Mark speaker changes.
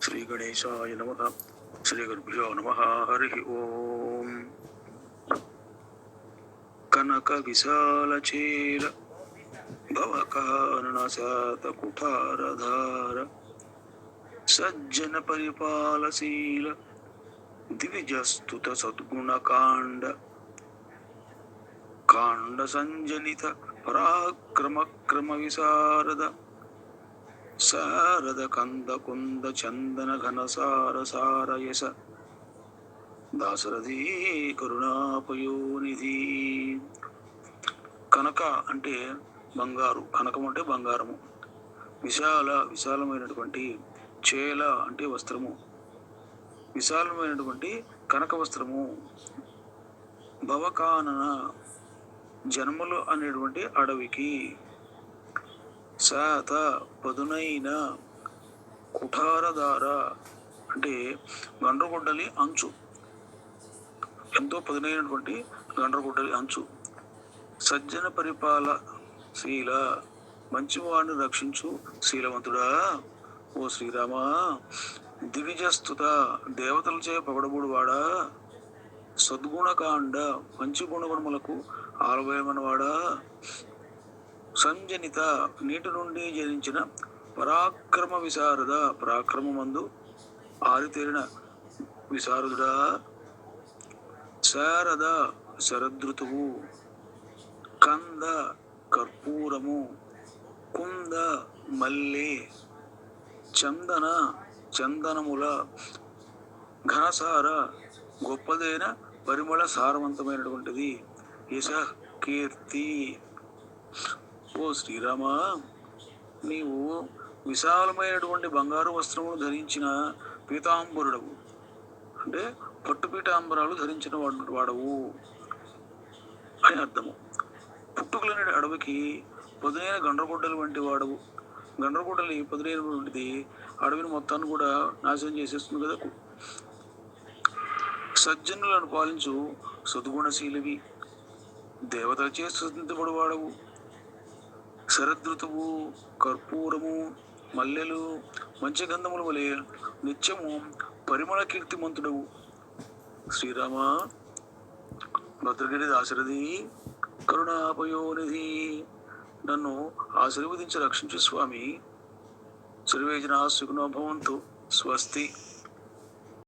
Speaker 1: శ్రీ గణేశాయ నమః. శ్రీ గురుభ్యో నమః. హరి ఓం. కనక విశాలచేర భవకాననశాత కుఠారధార సజ్జన పరిపాలశీల దివిజస్తుత సద్గుణకాండ కాండ సంజనిత పరాక్రమక్రమ విశారద శారద కంద కుంద చందన ఘన సార సారయస దాశరథీ కరుణాపయోనిధి. కనక అంటే బంగారు, కనకం అంటే బంగారము. విశాలమైనటువంటి చేల అంటే వస్త్రము, విశాలమైనటువంటి కనక వస్త్రము. భవకానన జన్మలు అనేటువంటి అడవికి, శాత పదునైన, కుఠారధార అంటే గండ్రగొడ్డలి అంచు, ఎంతో పదునైనటువంటి గండ్రగొడ్డలి అంచు. సజ్జన పరిపాల శీల మంచివాడిని రక్షించు శీలవంతుడా ఓ శ్రీరామ. దివిజస్తుత దేవతలచే పొగడబోడు వాడా. సద్గుణకాండ మంచి గుణగుణములకు ఆలవయమనవాడా. సంజనిత నీటి నుండి జనించిన పరాక్రమ విశారద పరాక్రమమందు ఆరితేరిన విశారదుడా. శారద శరదృతువు, కంద కర్పూరము, కుంద మల్లె, చందన చందనముల, ఘనసార గొప్పదైన పరిమళ సారవంతమైనటువంటిది, యశ కీర్తి. ఓ శ్రీరామ, నీవు విశాలమైనటువంటి బంగారు వస్త్రమును ధరించిన పీతాంబరుడవు, అంటే పట్టు పీతాంబరాలు ధరించిన వాడవు అని అర్థము. పుట్టుకలనే అడవికి పదునైన గండ్రగొడ్డలు వంటి వాడవు. గండ్రగొడ్డలి పదునైనటువంటిది అడవిని మొత్తాన్ని కూడా నాశనం చేసేస్తుంది కదా. సజ్జనులను పాలించు సద్గుణశీలివి, దేవతలచే స్తుతించబడు వాడవు. శరదృతువు, కర్పూరము, మల్లెలు, మంచి గంధముల వలె నిత్యము పరిమళ కీర్తిమంతుడవు. శ్రీరామ, భద్రగిరి దాశరథి కరుణాపయోనిధి, నన్ను ఆశీర్వదించి రక్షించు స్వామి. సర్వే జనాః సుఖినో భవంతు. స్వస్తి.